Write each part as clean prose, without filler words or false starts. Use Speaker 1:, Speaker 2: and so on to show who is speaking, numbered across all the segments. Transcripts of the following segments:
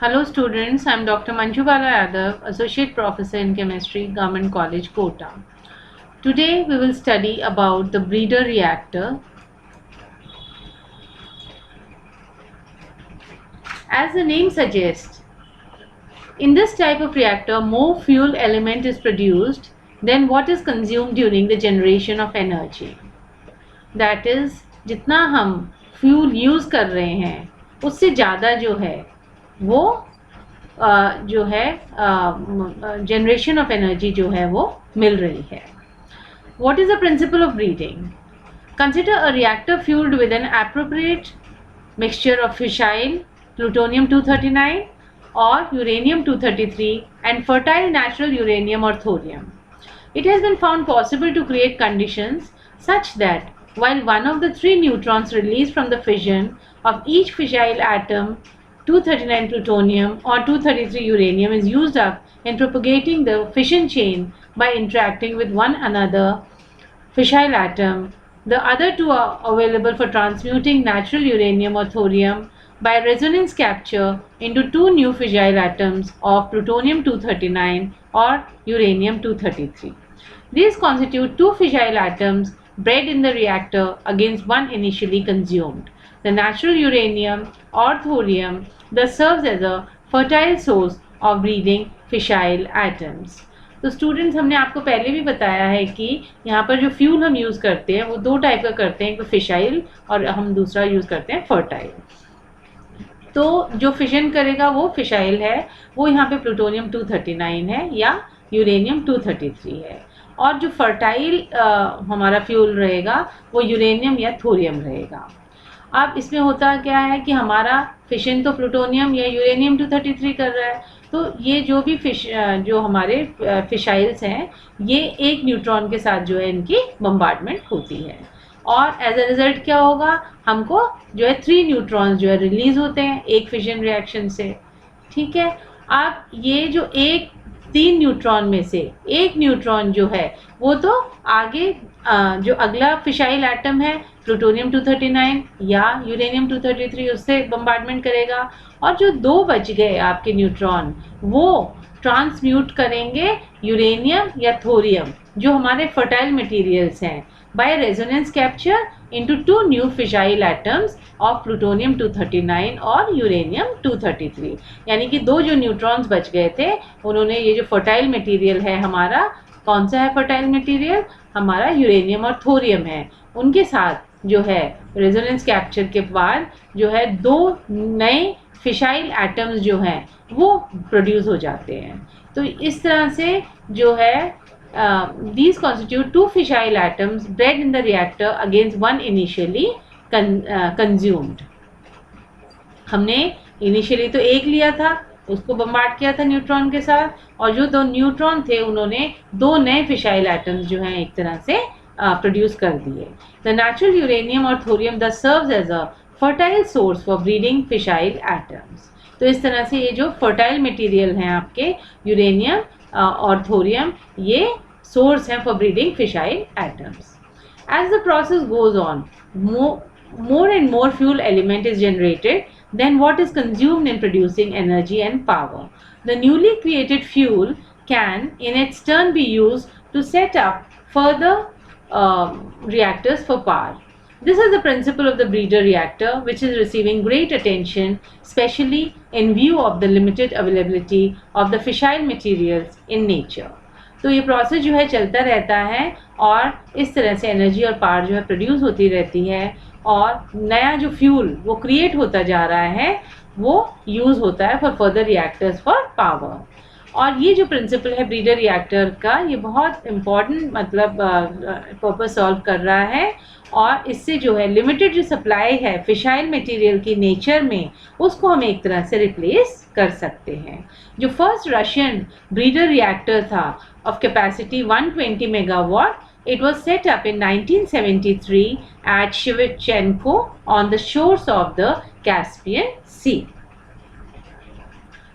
Speaker 1: Hello students, I am Dr. Manju Bala Yadav, Associate Professor in Chemistry, Government College, Kota. Today we will study about the breeder reactor. As the name suggests, in this type of reactor, more fuel element is produced than what is consumed during the generation of energy. That is, जितना हम fuel use कर रहे हैं उससे ज़्यादा जो है वो जो है जनरेशन ऑफ एनर्जी जो है वो मिल रही है. What is the principle of breeding? Consider a reactor fueled with an appropriate mixture of fissile, plutonium-239 or uranium-233 and fertile natural uranium or thorium. It has been found possible to create conditions such that while one of the three neutrons released from the fission of each fissile atom 239 plutonium or 233 uranium is used up in propagating the fission chain by interacting with one another fissile atom. The other two are available for transmuting natural uranium or thorium by resonance capture into two new fissile atoms of plutonium-239 or uranium-233. These constitute two fissile atoms bred in the reactor against one initially consumed. The natural uranium or thorium thus serves as a fertile source of breeding fissile atoms. तो students, हमने आपको पहले भी बताया है कि यहाँ पर जो फ्यूल हम यूज़ करते हैं वो दो टाइप का करते हैं, एक फिशाइल और हम दूसरा यूज़ करते हैं फर्टाइल. तो जो फिशन करेगा वो फिशाइल है, वो यहाँ पे प्लूटोनियम 239 है या यूरेनियम 233 है, और जो फर्टाइल हमारा फ्यूल रहेगा वो यूरेनियम या थोरियम रहेगा. अब इसमें होता क्या है कि हमारा फिशन तो प्लूटोनियम या यूरेनियम 233 कर रहा है, तो ये जो भी जो हमारे फिशाइल्स हैं ये एक न्यूट्रॉन के साथ जो है इनकी बम्बार्डमेंट होती है, और एज अ रिजल्ट क्या होगा, हमको जो है 3 न्यूट्रॉन्स जो है रिलीज होते हैं एक फिशन रिएक्शन से. ठीक है. अब ये जो 3 न्यूट्रॉन में से एक न्यूट्रॉन जो है वो तो आगे जो अगला फिशाइल एटम है प्लूटोनियम 239 या यूरेनियम 233 उससे बम्बार्डमेंट करेगा, और जो 2 बच गए आपके न्यूट्रॉन वो ट्रांसम्यूट करेंगे यूरेनियम या थोरियम जो हमारे फर्टाइल मटेरियल्स हैं by resonance capture into 2 new fissile atoms of plutonium 239 और यूरेनियम 233. यानी कि 2 जो न्यूट्रॉन्स बच गए थे उन्होंने ये जो फर्टाइल मटेरियल है हमारा, कौन सा है फर्टाइल मटेरियल, हमारा यूरेनियम और थोरियम है, उनके साथ जो है रेजोनेंस कैप्चर के बाद जो है 2 नए फिशाइल एटम्स जो हैं वो प्रोड्यूस हो जाते हैं. तो इस तरह से जो है these constitute 2 fissile atoms bred in the reactor against one initially consumed. हमने इनिशियली तो एक लिया था, उसको बम्बार्ड किया था न्यूट्रॉन के साथ, और जो 2 न्यूट्रॉन थे उन्होंने 2 नए फिशाइल एटम्स जो हैं एक तरह से प्रोड्यूस कर दिए. द नेचुरल यूरेनियम और thorium the serves as a fertile source for breeding fissile atoms. तो इस तरह से ये जो फर्टाइल मटेरियल हैं आपके यूरेनियम और थोरियम ये सोर्स हैं for breeding fissile atoms. As the process goes on, more and more fuel element is generated than what is consumed in producing energy and power. The newly created fuel can in its turn be used to set up further reactors for power. This is the principle of the breeder reactor, which is receiving great attention, especially in view of the limited availability of the fissile materials in nature. तो ये process जो है चलता रहता है और इस तरह से एनर्जी और पावर जो है प्रोड्यूस होती रहती है, और नया जो फ्यूल वो क्रिएट होता जा रहा है वो यूज़ होता है for further reactors for power. और ये जो प्रिंसिपल है ब्रीडर रिएक्टर का ये बहुत इम्पॉर्टेंट मतलब पर्पस सॉल्व कर रहा है, और इससे जो है लिमिटेड जो सप्लाई है फिशाइल मटेरियल की नेचर में उसको हम एक तरह से रिप्लेस कर सकते हैं. जो फर्स्ट रशियन ब्रीडर रिएक्टर था of capacity 120 megawatt, it was set up in 1973 at Shevchenko on the shores of the Caspian Sea.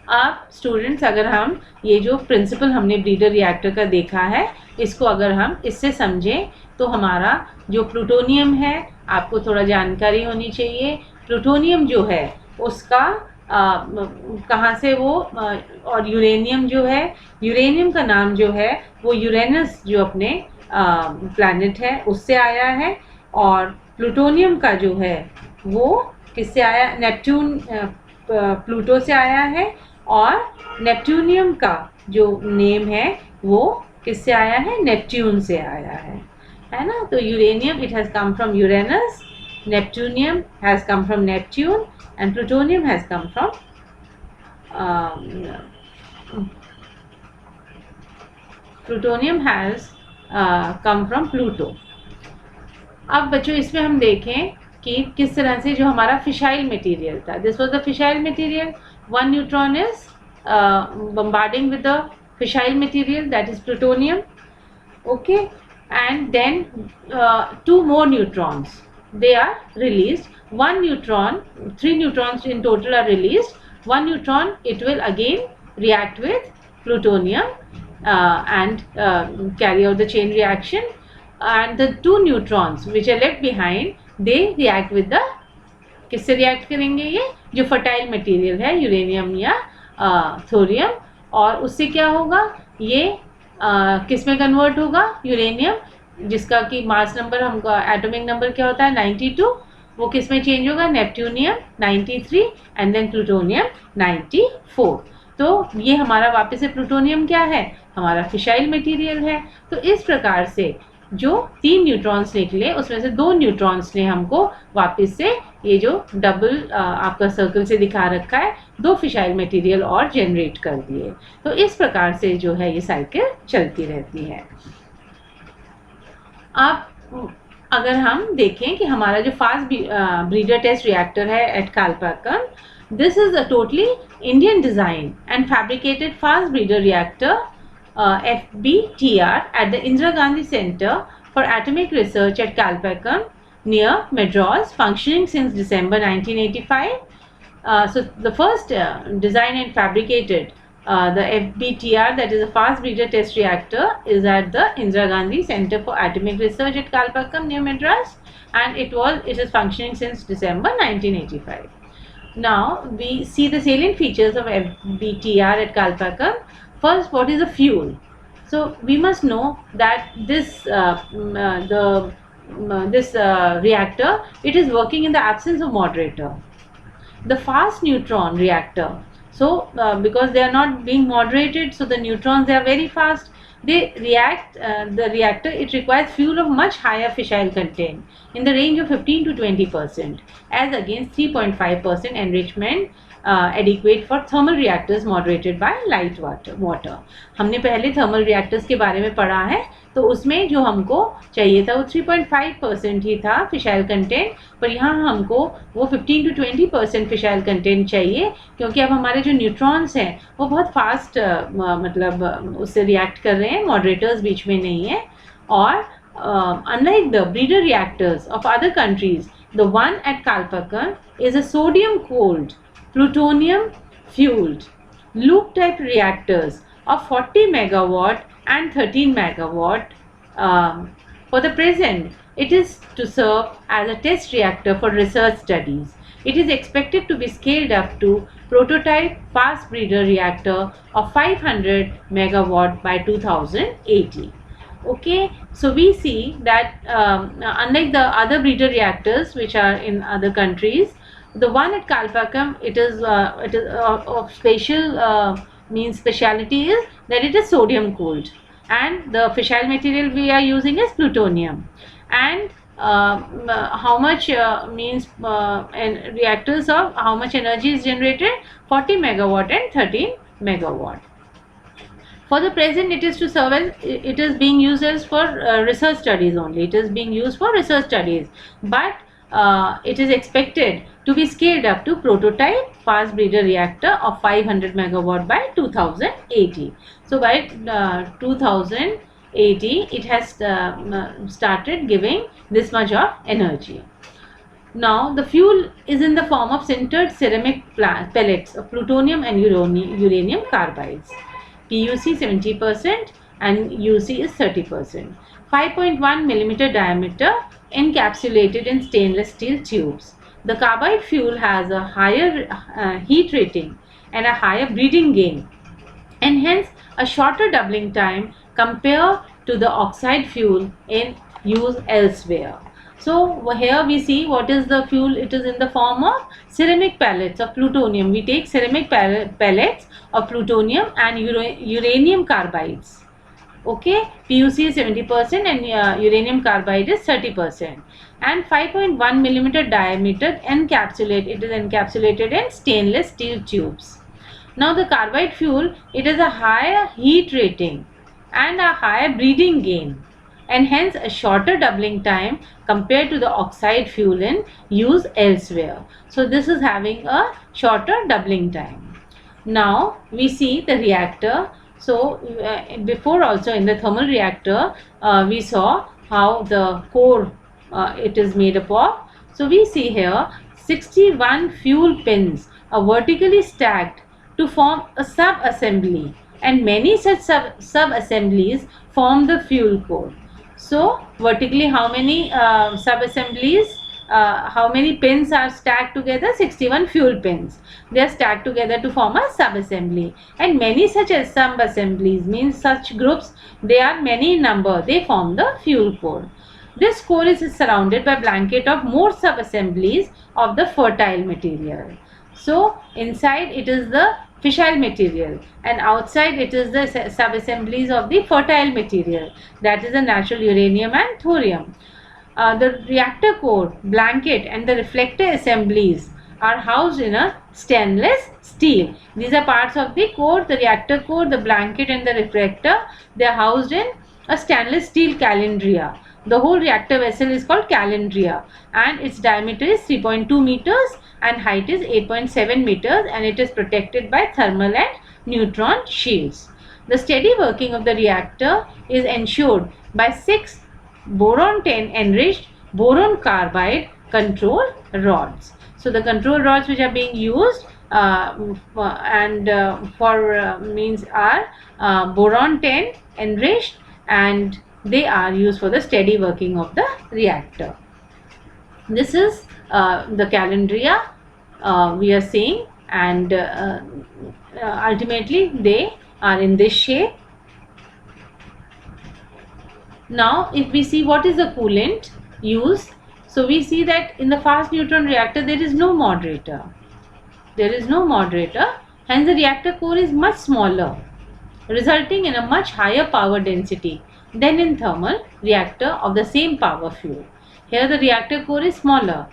Speaker 1: अब स्टूडेंट्स, अगर हम ये जो प्रिंसिपल हमने ब्रीडर रिएक्टर का देखा है इसको अगर हम इससे समझें तो हमारा जो प्लूटोनियम है आपको थोड़ा जानकारी होनी चाहिए. प्लूटोनियम जो है उसका कहाँ से वो और यूरेनियम जो है, यूरेनियम का नाम जो है वो यूरेनस जो अपने प्लैनेट है उससे आया है, और प्लूटोनियम का जो है वो किससे आया, नेपच्यून प्लूटो से आया है, और नेपट्यूनियम का जो नेम है वो किससे आया है, नेपच्यून से आया है ना। तो uranium it has come from Uranus, neptunium has come from Neptune, and plutonium has come from Pluto. अब बच्चों इसमें हम देखें कि किस तरह से जो हमारा फिशाइल मटेरियल था, this was the fissile material, one neutron is bombarding with the fissile material, that is plutonium, okay, and then two more neutrons, they are released. One neutron, three neutrons in total are released. One neutron, it will again react with plutonium and carry out the chain reaction, and the two neutrons which are left behind, they react with the, किससे react करेंगे, ये जो fertile material है uranium या thorium, और उससे क्या होगा, ये किस में कन्वर्ट होगा, यूरेनियम जिसका कि मास नंबर हमका एटॉमिक नंबर क्या होता है 92, वो किस में चेंज होगा, नेपट्यूनियम 93 एंड देन प्लूटोनियम 94। तो ये हमारा वापस से प्लूटोनियम क्या है, हमारा फिशाइल मटेरियल है। तो इस प्रकार से जो तीन न्यूट्रॉन्स निकले उसमें से दो न्यूट्रॉन्स ने हमको वापस से ये जो डबल आपका सर्कल से दिखा रखा है, दो फिशाइल मटेरियल और जनरेट कर दिए। तो इस प्रकार से जो है ये साइकिल चलती रहती है। अब अगर हम देखें कि हमारा जो फास्ट ब्रीडर टेस्ट रिएक्टर है eight कालपाकम, this is a totally Indian design and fabricated fast breeder reactor FBTR at the Indira Gandhi Center for Atomic Research at Kalpakkam near Madras, functioning since December 1985. So the first designed and fabricated the FBTR, that is a fast breeder test reactor, is at the Indira Gandhi Center for Atomic Research at Kalpakkam near Madras, and it is functioning since December 1985. Now we see the salient features of FBTR at Kalpakkam. First, what is a fuel? So we must know that this reactor, it is working in the absence of moderator. The fast neutron reactor, so because they are not being moderated, so the neutrons, they are very fast, they react, the reactor, it requires fuel of much higher fissile content in the range of 15 to 20% as against 3.5% enrichment adequate for thermal reactors moderated by light water. हमने पहले thermal reactors के बारे में पढ़ा है, तो उसमें जो हमको चाहिए था वो 3.5% ही था फिशाइल कंटेंट, पर यहाँ हमको वो 15 to 20% फिशाइल कंटेंट चाहिए, क्योंकि अब हमारे जो न्यूट्रॉन्स हैं वो बहुत फास्ट मतलब उससे रिएक्ट कर रहे हैं, मॉडरेटर्स बीच में नहीं है। और unlike the breeder reactors of other countries, the one at Kalpakkam is a sodium cooled, plutonium fueled loop type reactors of 40 megawatt and 13 megawatt. For the present, it is to serve as a test reactor for research studies. It is expected to be scaled up to prototype fast breeder reactor of 500 megawatt by 2080. Okay, so we see that unlike the other breeder reactors which are in other countries, the one at Kalpakkam, it is of special means speciality is that it is sodium cooled, and the fissile material we are using is plutonium, and how much means and reactors of how much energy is generated, 40 megawatt and 13 megawatt. For the present, it is to serve as, it is being used as for research studies only. It is being used for research studies, but it is expected to be scaled up to prototype fast breeder reactor of 500 megawatt by 2080. So by 2080, it has started giving this much of energy. Now the fuel is in the form of sintered ceramic pellets of plutonium and uranium carbides. PUC 70% and UC is 30%. 5.1 millimeter diameter, encapsulated in stainless steel tubes. The carbide fuel has a higher heat rating and a higher breeding gain, and hence a shorter doubling time compared to the oxide fuel in use elsewhere. So here we see what is the fuel. It is in the form of ceramic pellets of plutonium. We take ceramic pellets of plutonium and uranium carbides. Okay, PuC is 70% and uranium carbide is 30%, and 5.1 millimeter diameter encapsulate. It is encapsulated in stainless steel tubes. Now the carbide fuel, it has a higher heat rating and a higher breeding gain, and hence a shorter doubling time compared to the oxide fuel in use elsewhere. So this is having a shorter doubling time. Now we see the reactor. So before also in the thermal reactor, we saw how the core it is made up of. So we see here 61 fuel pins are vertically stacked to form a sub-assembly, and many such sub-assemblies form the fuel core. So vertically how many sub-assemblies, how many pins are stacked together? 61 fuel pins. They are stacked together to form a sub-assembly, and many such sub-assemblies means such groups, they are many in number, they form the fuel core. This core is surrounded by a blanket of more sub-assemblies of the fertile material. So inside it is the fissile material, and outside it is the sub-assemblies of the fertile material, that is the natural uranium and thorium. The reactor core, blanket and the reflector assemblies are housed in a stainless steel. These are parts of the core, the reactor core, the blanket and the reflector. They are housed in a stainless steel calandria. The whole reactor vessel is called calandria, and its diameter is 3.2 meters and height is 8.7 meters, and it is protected by thermal and neutron shields. The steady working of the reactor is ensured by 6 boron-10 enriched boron carbide control rods. So the control rods which are being used means are boron-10 enriched, and they are used for the steady working of the reactor. This is the calandria we are seeing, and ultimately they are in this shape. Now if we see what is the coolant used, so we see that in the fast neutron reactor there is no moderator. Hence the reactor core is much smaller, resulting in a much higher power density than in thermal reactor of the same power fuel. Here the reactor core is smaller,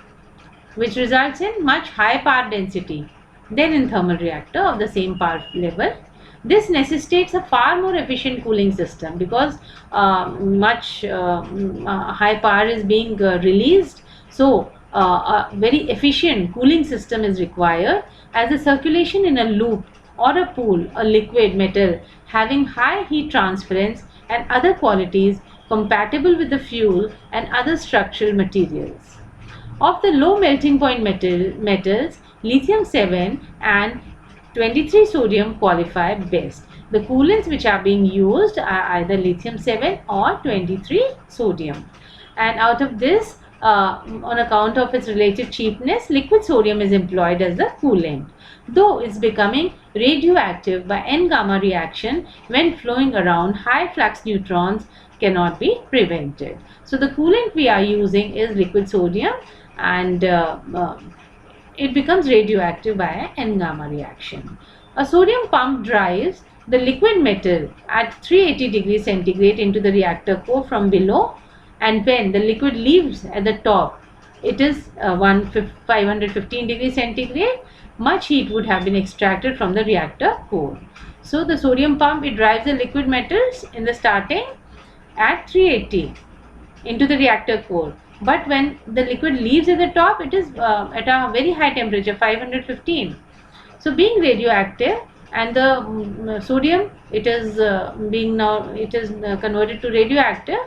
Speaker 1: which results in much higher power density than in thermal reactor of the same power level. This necessitates a far more efficient cooling system, because much high power is being released. So a very efficient cooling system is required, as the circulation in a loop or a pool, a liquid metal having high heat transference and other qualities compatible with the fuel and other structural materials. Of the low melting point metals, lithium-7 and 23 sodium qualify best. The coolants which are being used are either lithium-7 or 23 sodium. And out of this, on account of its relative cheapness, liquid sodium is employed as the coolant, though it's becoming radioactive by N-gamma reaction when flowing around. High flux neutrons cannot be prevented. So the coolant we are using is liquid sodium, and it becomes radioactive by an N-gamma reaction. A sodium pump drives the liquid metal at 380 degrees centigrade into the reactor core from below, and when the liquid leaves at the top, it is 515 degrees centigrade. Much heat would have been extracted from the reactor core. So the sodium pump, it drives the liquid metals in the starting at 380 into the reactor core, but when the liquid leaves at the top, it is at a very high temperature, 515. So being radioactive, and the sodium, it is converted to radioactive.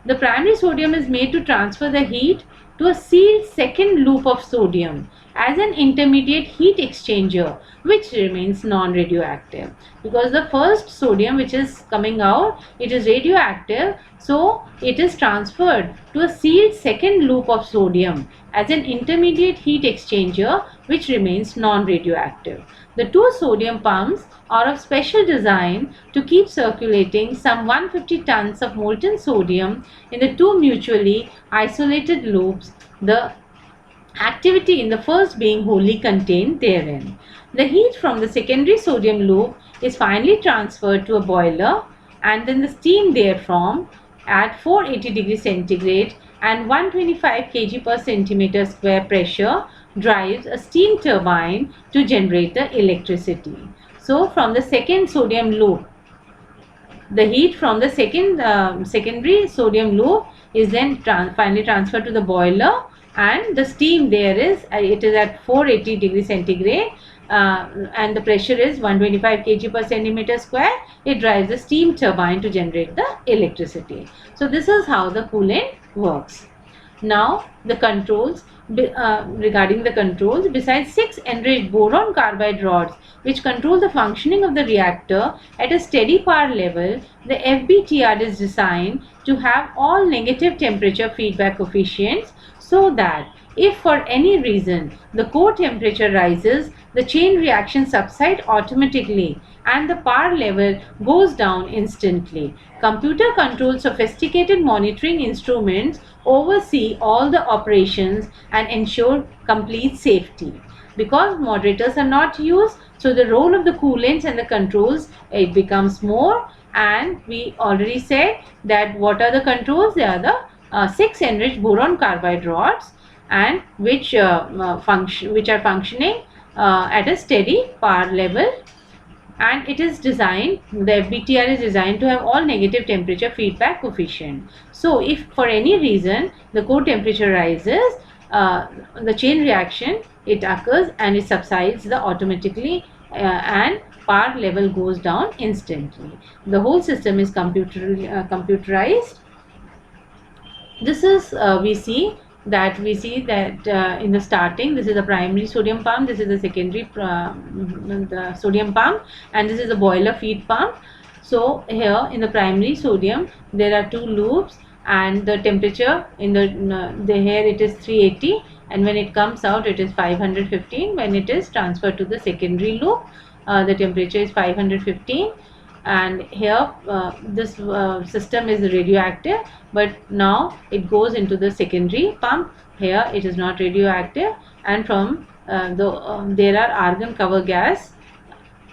Speaker 1: The primary sodium is made to transfer the heat to a sealed second loop of sodium as an intermediate heat exchanger which remains non-radioactive, because the first sodium which is coming out, it is radioactive, so it is transferred to a sealed second loop of sodium as an intermediate heat exchanger which remains non-radioactive. The two sodium pumps are of special design to keep circulating some 150 tons of molten sodium in the two mutually isolated loops, the activity in the first being wholly contained therein. The heat from the secondary sodium loop is finally transferred to a boiler, and then the steam therefrom at 480 degrees centigrade and 125 kg per centimeter square pressure drives a steam turbine to generate the electricity. So from the second sodium loop, the heat from the secondary sodium loop is then finally transferred to the boiler, and the steam there is it is at 480 degrees centigrade, and the pressure is 125 kg per centimeter square. It drives the steam turbine to generate the electricity. So this is how the coolant works. Now the controls, regarding the controls, besides 6 enriched boron carbide rods which control the functioning of the reactor at a steady power level, the FBTR is designed to have all negative temperature feedback coefficients, so that if for any reason the core temperature rises, the chain reaction subsides automatically and the power level goes down instantly. Computer controlled sophisticated monitoring instruments oversee all the operations and ensure complete safety. Because moderators are not used, so the role of the coolants and the controls, it becomes more. And we already said that what are the controls? They are the 6 enriched boron carbide rods, and which are functioning at a steady power level, and it is designed, the FBTR is designed to have all negative temperature feedback coefficient. So if for any reason the core temperature rises, the chain reaction, it occurs and it subsides automatically, and power level goes down instantly. The whole system is computerized. This is we see that in the starting, this is the primary sodium pump, this is the secondary the sodium pump, and this is the boiler feed pump. So here in the primary sodium there are two loops, and the temperature in the here it is 380, and when it comes out it is 515. When it is transferred to the secondary loop, the temperature is 515. And here this system is radioactive, but now it goes into the secondary pump. Here it is not radioactive, and from there are argon cover gas.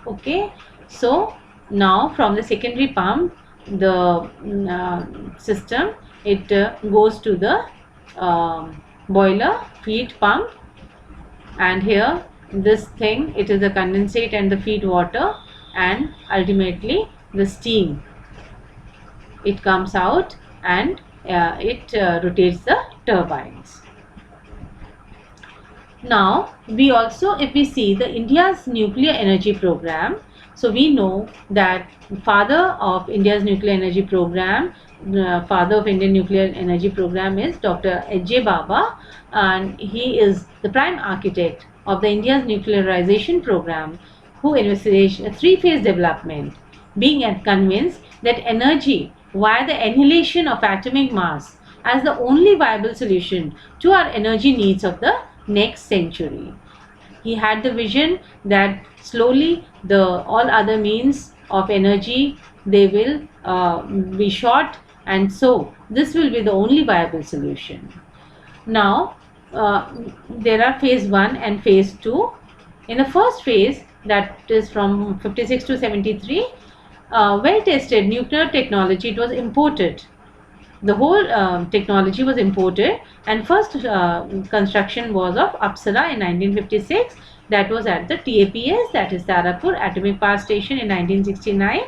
Speaker 1: Okay, so now from the secondary pump, the system, it goes to the boiler feed pump, and here this thing, it is the condensate and the feed water, and ultimately the steam, it comes out, and it rotates the turbines. Now we also, if we see the India's nuclear energy program, so we know that father of India's nuclear energy program, father of Indian nuclear energy program is Dr. H.J. Bhabha, and he is the prime architect of the India's nuclearization program, who envisaged a three-phase development, being convinced that energy via the annihilation of atomic mass as the only viable solution to our energy needs of the next century. He had the vision that slowly all other means of energy, they will be short, and so this will be the only viable solution. Now there are phase 1 and phase 2. In the first phase, that is from 56 to 73, well tested nuclear technology, it was imported. The whole technology was imported, and first construction was of Apsara in 1956, that was at the TAPS, that is Tarapur Atomic Power Station, in 1969,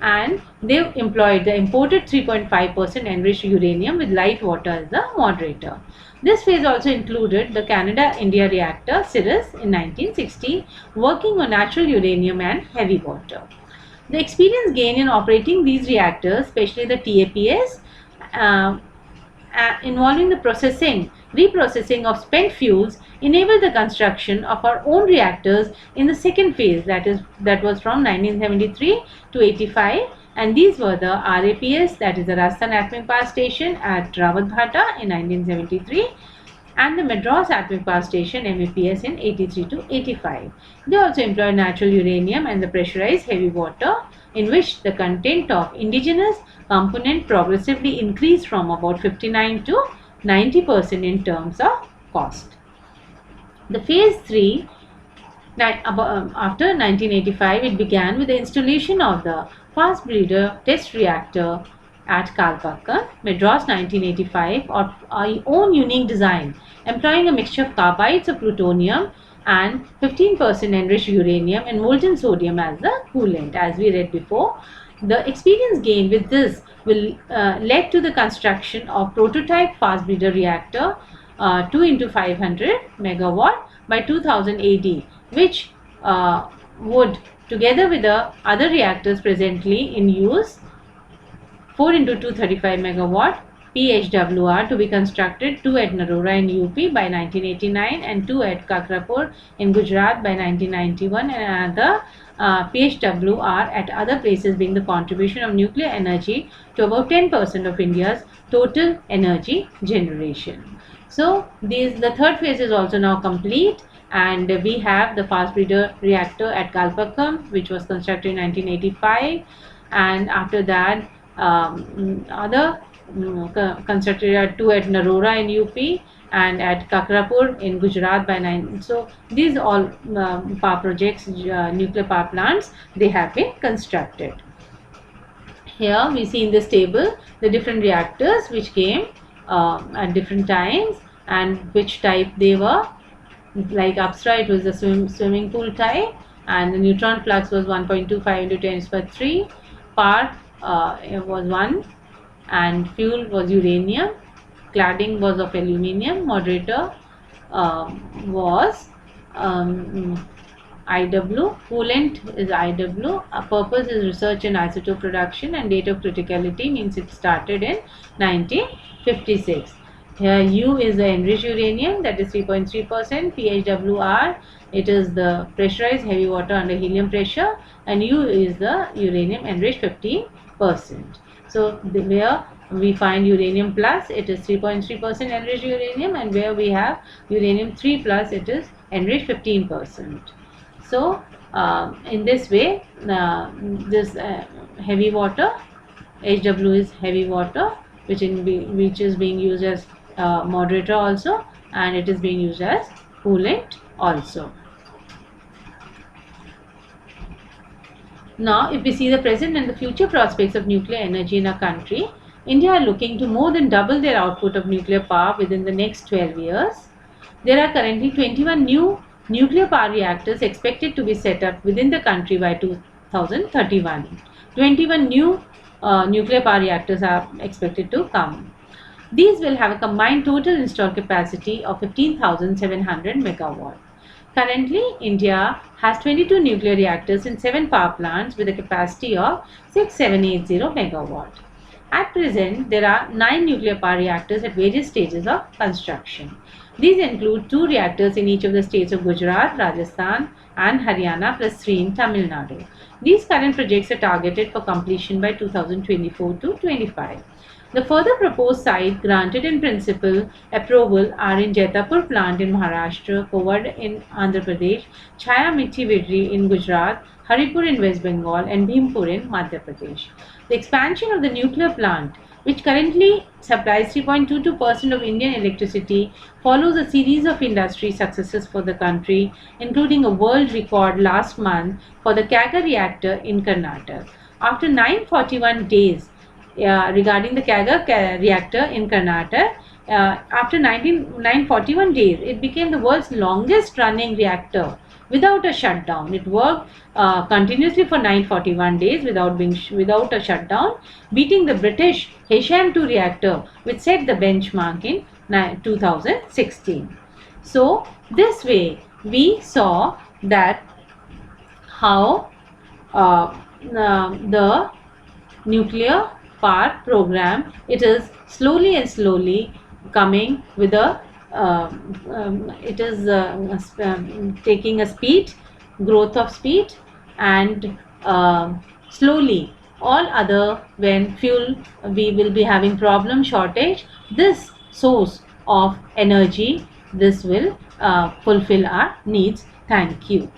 Speaker 1: and they employed the imported 3.5% enriched uranium with light water as the moderator. This phase also included the Canada-India reactor CIRIS in 1960, working on natural uranium and heavy water. The experience gained in operating these reactors, especially the TAPS, involving the processing Reprocessing of spent fuels enabled the construction of our own reactors in the second phase, that was from 1973 to 85, and these were the RAPS, that is the Rajasthan Atomic Power Station at Rawatbhata in 1973, and the Madras Atomic Power Station MAPS in 83 to 85. They also employ natural uranium and the pressurized heavy water, in which the content of indigenous component progressively increased from about 59 to 90% in terms of cost. The phase 3 after 1985, it began with the installation of the fast breeder test reactor at Kalpakkam, Madras 1985, of our own unique design, employing a mixture of carbides of plutonium and 15% enriched uranium and molten sodium as the coolant, as we read before. The experience gained with this will led to the construction of prototype fast breeder reactor 2 into 500 megawatt by 2000 AD, which would, together with the other reactors presently in use, 4 into 235 megawatt PHWR, to be constructed, 2 at Narora in UP by 1989 and 2 at Kakrapur in Gujarat by 1991, and another PHWR at other places, being the contribution of nuclear energy to about 10% of India's total energy generation. So the third phase is also now complete, and we have the fast breeder reactor at Kalpakkam, which was constructed in 1985, and after that other constructed at 2 at Narora in UP and at Kakrapur in Gujarat by 9. So these all power projects, nuclear power plants, they have been constructed. Here we see in this table the different reactors which came at different times and which type they were. Like Apsara, it was the swimming pool type, and the neutron flux was 1.25 into 10 to the 3. Power was 1, and fuel was uranium. Cladding was of aluminium. Moderator was IW. Coolant is IW. Purpose is research in isotope production, and date of criticality means it started in 1956. Here U is the enriched uranium, that is 3.3%. PHWR, it is the pressurized heavy water under helium pressure, and U is the uranium enriched 15%. So where we find uranium plus, it is 3.3% enriched uranium, and where we have uranium 3 plus, it is enriched 15%. So in this way, this heavy water, HW is heavy water, which is being used as moderator also, and it is being used as coolant also. Now, if we see the present and the future prospects of nuclear energy in our country, India are looking to more than double their output of nuclear power within the next 12 years. There are currently 21 new nuclear power reactors expected to be set up within the country by 2031. 21 new nuclear power reactors are expected to come. These will have a combined total installed capacity of 15,700 megawatt. Currently, India has 22 nuclear reactors in 7 power plants with a capacity of 6780 megawatt. At present, there are 9 nuclear power reactors at various stages of construction. These include 2 reactors in each of the states of Gujarat, Rajasthan and Haryana, plus 3 in Tamil Nadu. These current projects are targeted for completion by 2024 to 25. The further proposed site granted in principle approval are in Jaitapur plant in Maharashtra, Kovad in Andhra Pradesh, Chhaya Mithi Vidri in Gujarat, Haripur in West Bengal and Bhimpur in Madhya Pradesh. The expansion of the nuclear plant, which currently supplies 3.22% of Indian electricity, follows a series of industry successes for the country, including a world record last month for the Kaga reactor in Karnataka. After 941 days, regarding the Kaga reactor in Karnataka, after 941 days, it became the world's longest running reactor without a shutdown. It worked continuously for 941 days without a shutdown, beating the British Heysham 2 reactor, which set the benchmark in 2016. So this way we saw that how the nuclear power program, it is slowly coming with a it is taking a speed, growth of speed, and slowly all other, when fuel we will be having problem shortage, this source of energy, this will fulfill our needs. Thank you.